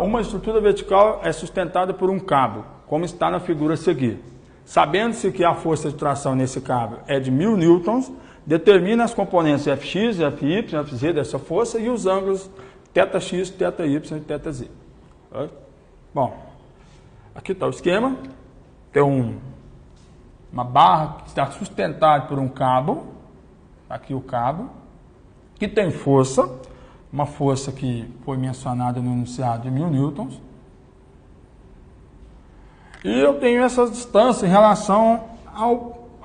uma estrutura vertical é sustentada por um cabo, como está na figura a seguir. Sabendo-se que a força de tração nesse cabo é de 1000 newtons, determina as componentes Fx, Fy, Fz dessa força e os ângulos θx, θy e θz. Bom, aqui está o esquema. Tem uma barra que está sustentada por um cabo, aqui o cabo, que tem força, uma força que foi mencionada no enunciado de 1000 newtons. E eu tenho essa distância em relação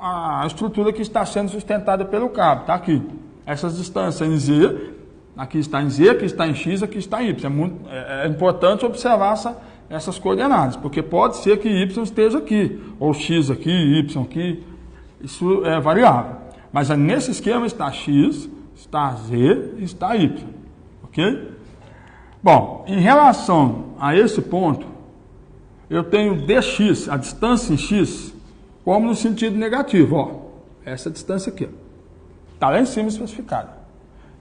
à estrutura que está sendo sustentada pelo cabo. Está aqui. Essas distâncias em Z, aqui está em Z, aqui está em X, aqui está em Y. É importante observar essas coordenadas, porque pode ser que Y esteja aqui, ou X aqui, Y aqui. Isso é variável. Mas nesse esquema está X, está Z e está Y. Ok? Bom, em relação a esse ponto, eu tenho dx, a distância em x, como no sentido negativo. Ó, essa distância aqui. Está lá em cima especificada.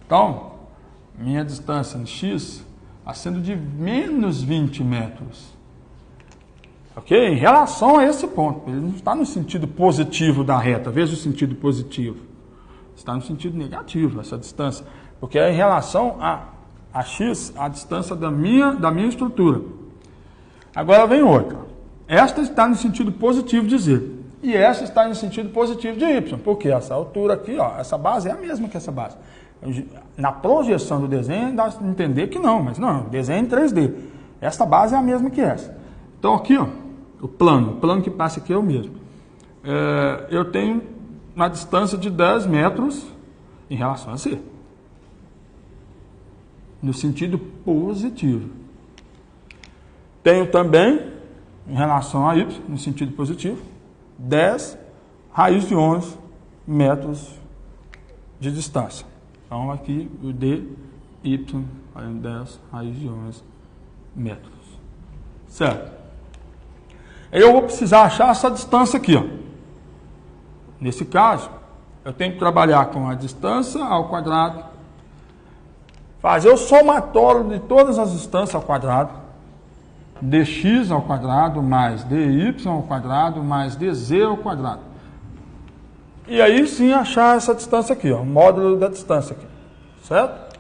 Então, minha distância em x está sendo de menos 20 metros. Ok? Em relação a esse ponto. Ele não está no sentido positivo da reta. Veja o sentido positivo. Está no sentido negativo, essa distância. Porque é em relação a x, a distância da minha estrutura. Agora vem outra. Esta está no sentido positivo de Z. E esta está no sentido positivo de Y. Porque essa altura aqui, ó, essa base é a mesma que essa base. Na projeção do desenho, dá a entender que não. Mas não, o desenho é em 3D. Esta base é a mesma que essa. Então aqui, ó, o plano que passa aqui é o mesmo. Eu tenho uma distância de 10 metros em relação a Z. No sentido positivo. Tenho também, em relação a Y, no sentido positivo, 10 raiz de 11 metros de distância. Então, aqui o dy, 10 raiz de 11 metros. Certo? Aí eu vou precisar achar essa distância aqui. Ó. Nesse caso, eu tenho que trabalhar com a distância ao quadrado, fazer o somatório de todas as distâncias ao quadrado, dx ao quadrado mais dy ao quadrado mais dz ao quadrado. E aí sim achar essa distância aqui, ó, o módulo da distância aqui. Certo?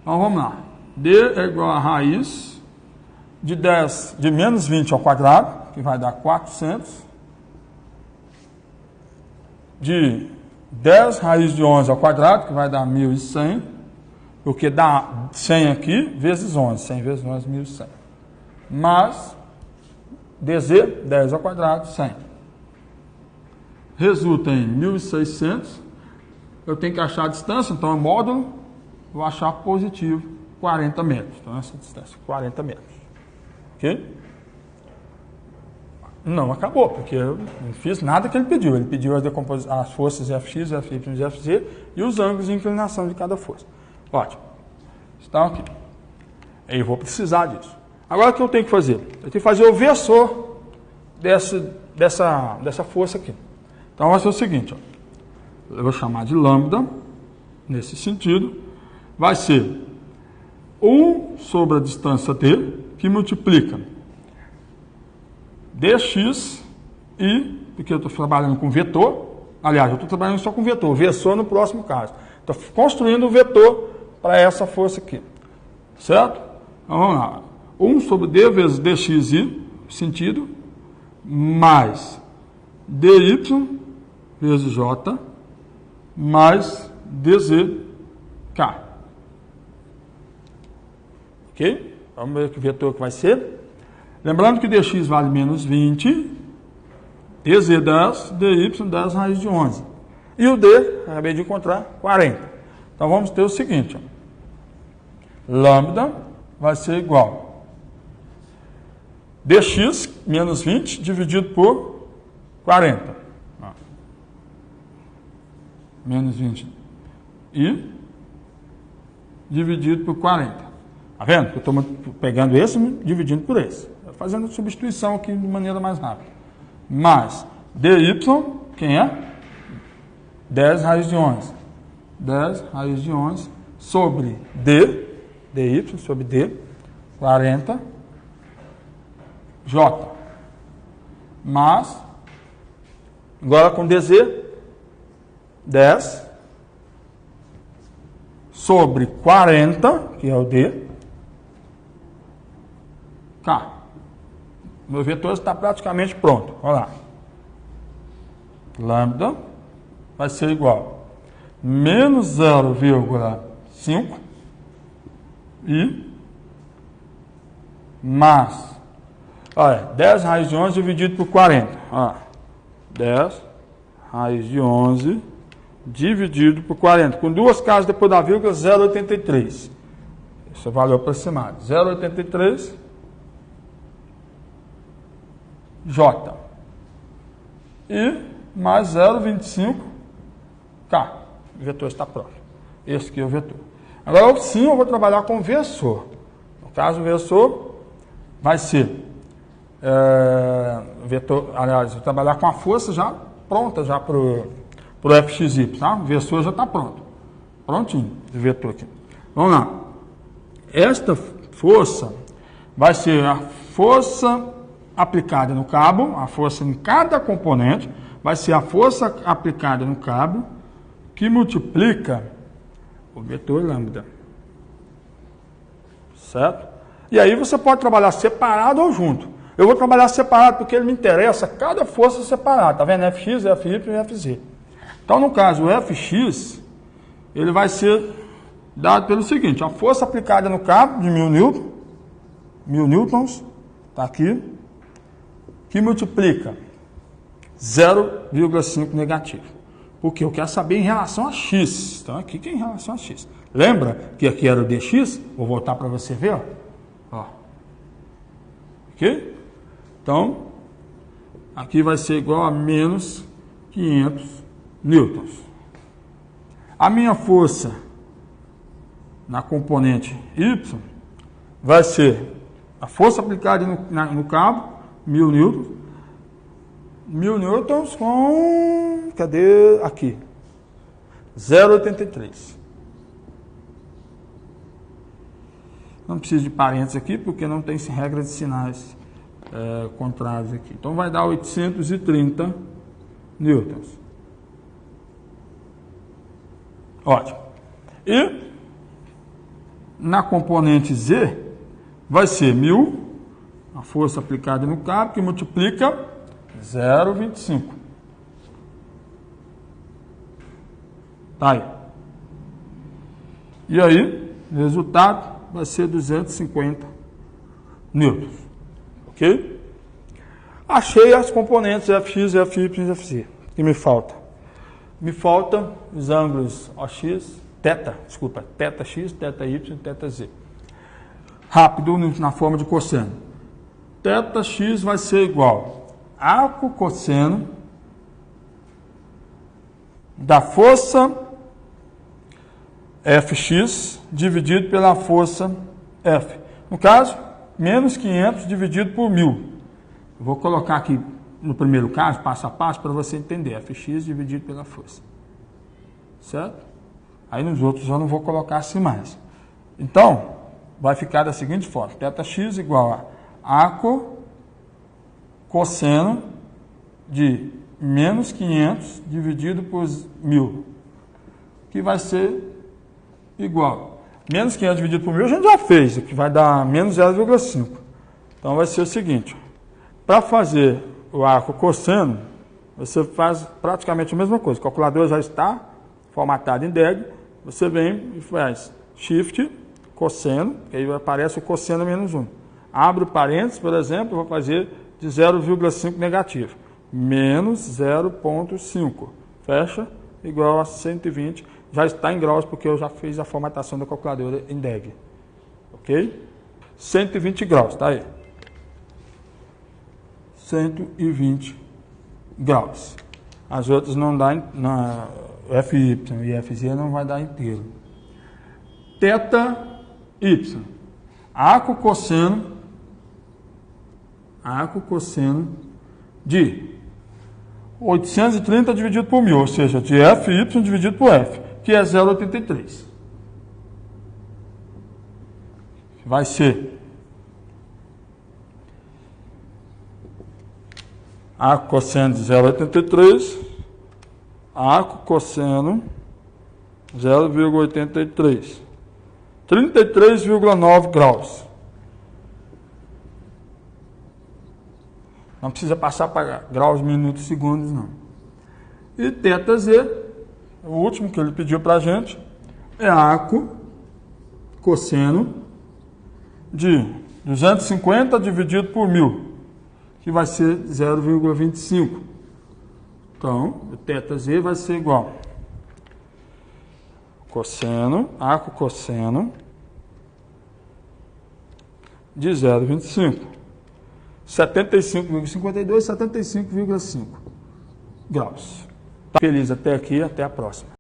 Então vamos lá. D é igual a raiz de menos 20 ao quadrado, que vai dar 400. De 10 raiz de 11 ao quadrado, que vai dar 1.100. Porque dá 100 aqui vezes 11. 100 vezes 11, 1.100. Mais dz, 10 ao quadrado, 100. Resulta em 1.600. Eu tenho que achar a distância, então é módulo, vou achar positivo, 40 metros. Então essa distância, 40 metros. Ok? Não acabou, porque eu não fiz nada que ele pediu. Ele pediu as forças Fx, Fy e Fz e os ângulos de inclinação de cada força. Ótimo. Estão aqui. Aí eu vou precisar disso. Agora o que eu tenho que fazer? Eu tenho que fazer o versor dessa força aqui. Então vai ser o seguinte. Ó. Eu vou chamar de lambda, nesse sentido. Vai ser 1 sobre a distância d, que multiplica dx e, porque eu estou trabalhando com vetor, aliás, eu estou trabalhando só com vetor, versor no próximo caso. Estou construindo o vetor para essa força aqui. Certo? Então vamos lá. 1 sobre d vezes dxi, sentido, mais dy vezes j, mais dzk. Ok? Vamos ver que vetor que vai ser. Lembrando que dx vale menos 20, dz 10, dy 10 raiz de 11. E o d, acabei de encontrar, 40. Então vamos ter o seguinte. Ó. Lambda vai ser igual a dx menos 20 dividido por 40. Ó. Menos 20 e dividido por 40. Está vendo? Eu estou pegando esse e dividindo por esse. Fazendo substituição aqui de maneira mais rápida. Mais dy, quem é? 10 raiz de 11. 10 raiz de 11 sobre d, dy sobre d, 40 J. Mas, agora com DZ, 10 sobre 40, que é o D, K. Meu vetor está praticamente pronto. Olha lá. Lambda vai ser igual a menos 0,5 e mais, olha, 10 raiz de 11 dividido por 40. Olha, 10 raiz de 11 dividido por 40. Com duas casas depois da vírgula, 0,83. Esse é o valor aproximado. 0,83 J. E mais 0,25 K. O vetor está pronto. Esse aqui é o vetor. Agora, sim, eu vou trabalhar com o versor. No caso, o versor vai ser vetor, aliás, vou trabalhar com a força já pronta já para o FXY, tá? O versor já está pronto. Prontinho, o vetor aqui. Vamos lá. Esta força vai ser a força aplicada no cabo, a força em cada componente, vai ser a força aplicada no cabo que multiplica o vetor lambda. Certo? E aí você pode trabalhar separado ou junto. Eu vou trabalhar separado porque ele me interessa cada força separada. Tá vendo? Fx, Fy e Fz. Então, no caso, o Fx, ele vai ser dado pelo seguinte. A força aplicada no cabo de 1000 newtons, está aqui, que multiplica 0,5 negativo. Porque eu quero saber em relação a x. Então, aqui que é em relação a x. Lembra que aqui era o dx? Vou voltar para você ver. Ó. Ok? Então, aqui vai ser igual a menos 500 newtons. A minha força na componente y vai ser a força aplicada no cabo, 1000 newtons. 1000 newtons com, cadê? Aqui, 0,83. Não precisa de parênteses aqui, porque não tem regra de sinais contrários aqui. Então, vai dar 830 newtons. Ótimo. E, na componente Z, vai ser 1000, a força aplicada no cabo, que multiplica 0,25. Tá aí. E aí, o resultado vai ser 250 newtons. Ok? Achei as componentes Fx, Fy e Fz. O que me falta? Me falta os ângulos OX, θ x, θy, θz. Rápido na forma de cosseno. θx vai ser igual a cosseno da força Fx dividido pela força F. No caso, menos 500 dividido por 1000. Eu vou colocar aqui no primeiro caso, passo a passo, para você entender. Fx dividido pela força. Certo? Aí nos outros eu não vou colocar assim mais. Então, vai ficar da seguinte forma. θx igual a cosseno de menos 500 dividido por 1000. Que vai ser igual. Menos 500 dividido por 1000 a gente já fez, que vai dar menos 0,5. Então vai ser o seguinte. Para fazer o arco cosseno, você faz praticamente a mesma coisa. O calculador já está formatado em DEG. Você vem e faz Shift, cosseno, que aí aparece o cosseno menos 1. Abre o parênteses, por exemplo, vou fazer de 0,5 negativo. Menos 0,5. Fecha, igual a 120. Já está em graus, porque eu já fiz a formatação da calculadora em DEG. Ok? 120 graus, tá aí. 120 graus. As outras não dá, Fy e Fz não vai dar inteiro. θy. Arco cosseno de 830 dividido por 1000, ou seja, de Fy dividido por F, que é 0,83. Vai ser arco cosseno de 0,83, arco cosseno 0,83, 33,9 graus. Não precisa passar para graus, minutos, segundos, não. E θz, o último que ele pediu para a gente, é arco cosseno de 250 dividido por 1000, que vai ser 0,25. Então, o θz vai ser igual cosseno, arco cosseno de 0,25. 75,52, 75,5 graus. Feliz até aqui, até a próxima.